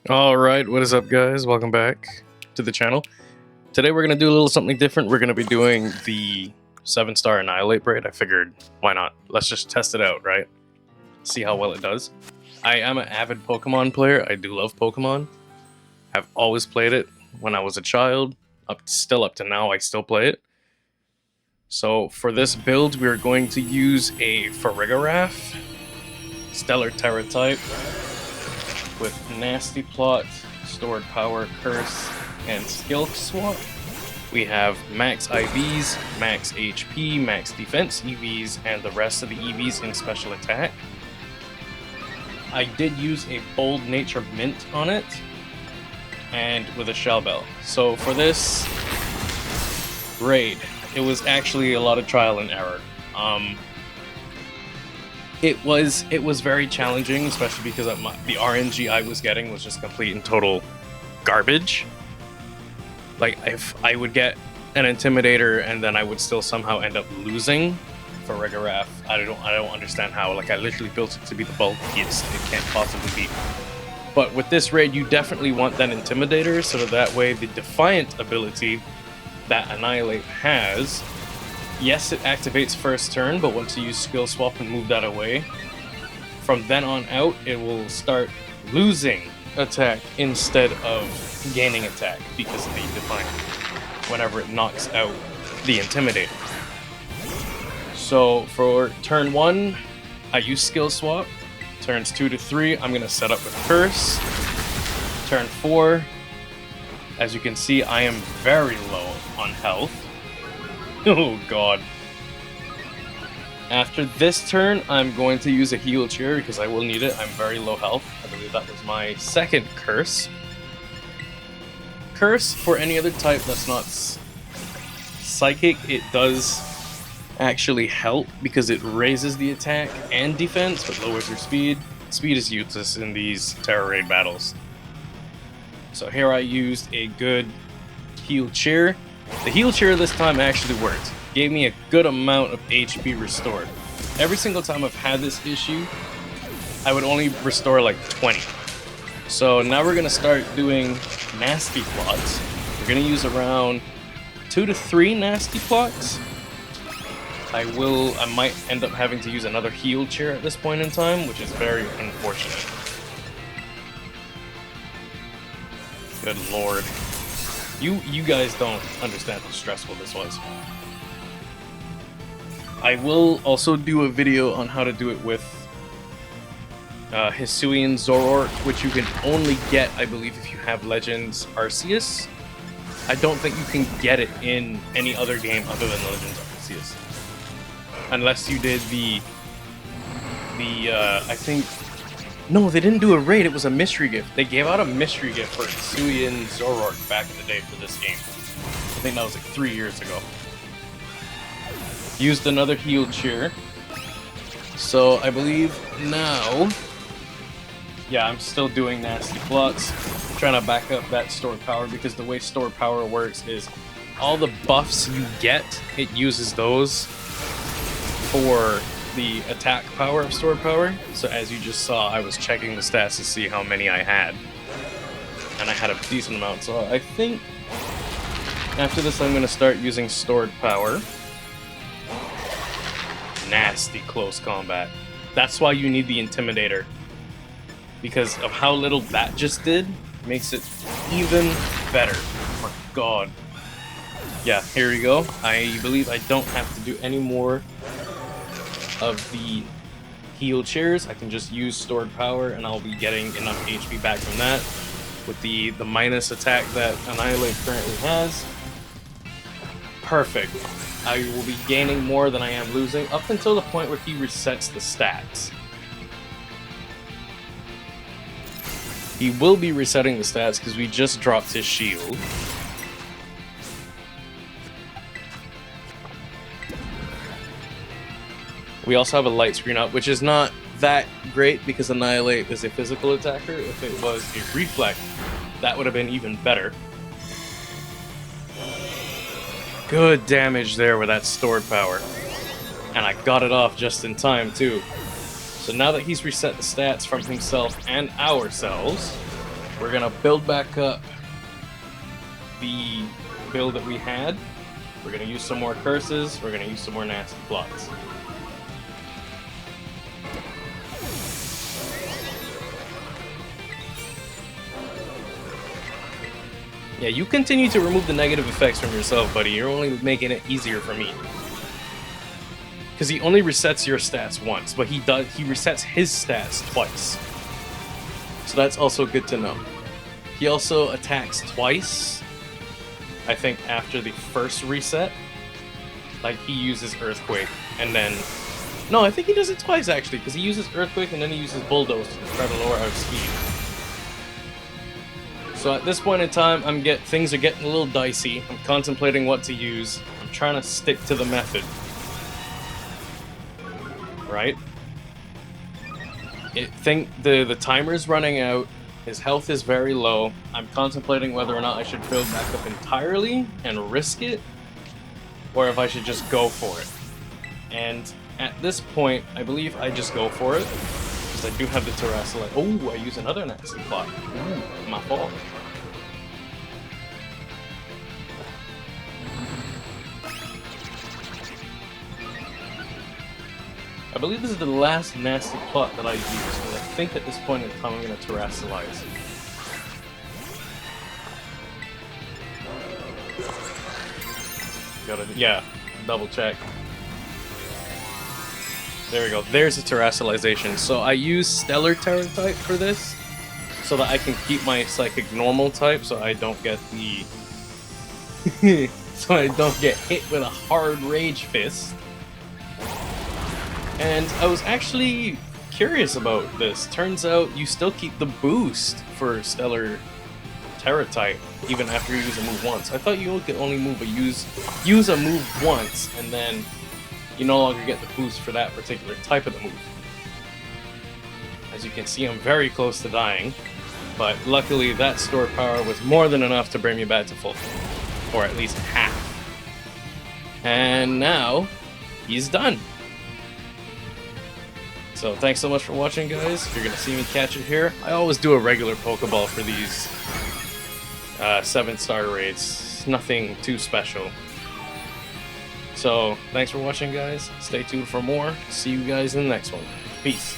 Alright, what is up guys? Welcome back to the channel. Today we're going to do a little something different. We're going to be doing the 7-star Annihilape raid. I figured, why not? Let's just test it out, right? See how well it does. I am an avid Pokemon player. I do love Pokemon. I've always played it when I was a child. Still up to now, I still play it. So for this build, we're going to use a Farigiraf, Stellar Terra type, with Nasty Plot, Stored Power, Curse, and Skill Swap. We have max IVs, max HP, max defense EVs, and the rest of the EVs in special attack. I did use a Bold Nature Mint on it, and with a Shell Bell. So for this raid, it was actually a lot of trial and error. It was very challenging, especially because the RNG I was getting was just complete and total garbage. Like, if I would get an Intimidator and then I would still somehow end up losing for Farigiraf, I don't understand how. Like, I literally built it to be the bulkiest it can't possibly be. But with this raid, you definitely want that Intimidator, so that way the Defiant ability that Annihilape has, yes, it activates first turn, but once you use Skill Swap and move that away, from then on out, it will start losing attack instead of gaining attack because of the Defiant, whenever it knocks out the Intimidator. So for turn 1, I use Skill Swap. Turns 2 to 3, I'm going to set up with Curse. Turn 4, as you can see, I am very low on health. Oh god. After this turn, I'm going to use a heal chair because I will need it. I'm very low health. I believe that was my second curse. Curse, for any other type that's not psychic, it does actually help because it raises the attack and defense but lowers your speed. Speed is useless in these Terra Raid battles. So here I used a good heal chair. The heal chair this time actually worked. Gave me a good amount of HP restored. Every single time I've had this issue, I would only restore like 20. So now we're gonna start doing Nasty Plots. We're gonna use around 2 to 3 Nasty Plots. I might end up having to use another heal chair at this point in time, which is very unfortunate. Good lord. You guys don't understand how stressful this was. I will also do a video on how to do it with Hisuian Zoroark, which you can only get, I believe, if you have Legends Arceus. I don't think you can get it in any other game other than Legends Arceus. Unless you did I think... No, they didn't do a raid, it was a mystery gift. They gave out a mystery gift for Hisuian Zoroark back in the day for this game. I think that was like 3 years ago. Used another heal cheer. So I believe now... Yeah, I'm still doing Nasty Plots. Trying to back up that stored power because the way stored power works is all the buffs you get, it uses those for the attack power of stored power. So as you just saw, I was checking the stats to see how many I had, and I had a decent amount. So I think after this I'm going to start using stored power. Nasty close combat. That's why you need the Intimidator, because of how little that just did. Makes it even better. Oh god. Yeah, here we go. I believe I don't have to do any more of the heal chairs. I can just use stored power and I'll be getting enough HP back from that with the minus attack that Annihilape currently has. Perfect. I will be gaining more than I am losing up until the point where he resets the stats. He will be resetting the stats because we just dropped his shield. We also have a light screen up, which is not that great because Annihilape is a physical attacker. If it was a reflect, that would have been even better. Good damage there with that stored power. And I got it off just in time too. So now that he's reset the stats from himself and ourselves, we're gonna build back up the build that we had. We're gonna use some more curses. We're gonna use some more nasty plots. Yeah, you continue to remove the negative effects from yourself, buddy. You're only making it easier for me. Because he only resets your stats once, but he resets his stats twice. So that's also good to know. He also attacks twice, I think, after the first reset. Like, he uses Earthquake, and then... No, I think he does it twice, actually, because he uses Earthquake and then he uses Bulldoze to try to lower our speed. So at this point in time, things are getting a little dicey. I'm contemplating what to use. I'm trying to stick to the method. Right? The timer's running out. His health is very low. I'm contemplating whether or not I should build back up entirely and risk it, or if I should just go for it. And at this point, I believe I just go for it, because I do have the Terrasolite. Oh, I use another nasty plot. Ooh, my fault. I believe this is the last nasty plot that I used, and I think at this point in time I'm going to Terrasilize. Yeah, double check. There we go, there's a Terrasilization. So I use Stellar Terra type for this, so that I can keep my Psychic normal type, so I don't get the... so I don't get hit with a hard Rage Fist. And I was actually curious about this. Turns out you still keep the boost for Stellar Terra type, even after you use a move once. I thought you could only use a move once, and then you no longer get the boost for that particular type of the move. As you can see, I'm very close to dying, but luckily that stored power was more than enough to bring me back to full, or at least half. And now, he's done. So thanks so much for watching, guys. If you're going to see me catch it here, I always do a regular Pokeball for these 7-star raids. Nothing too special. So thanks for watching, guys. Stay tuned for more. See you guys in the next one. Peace.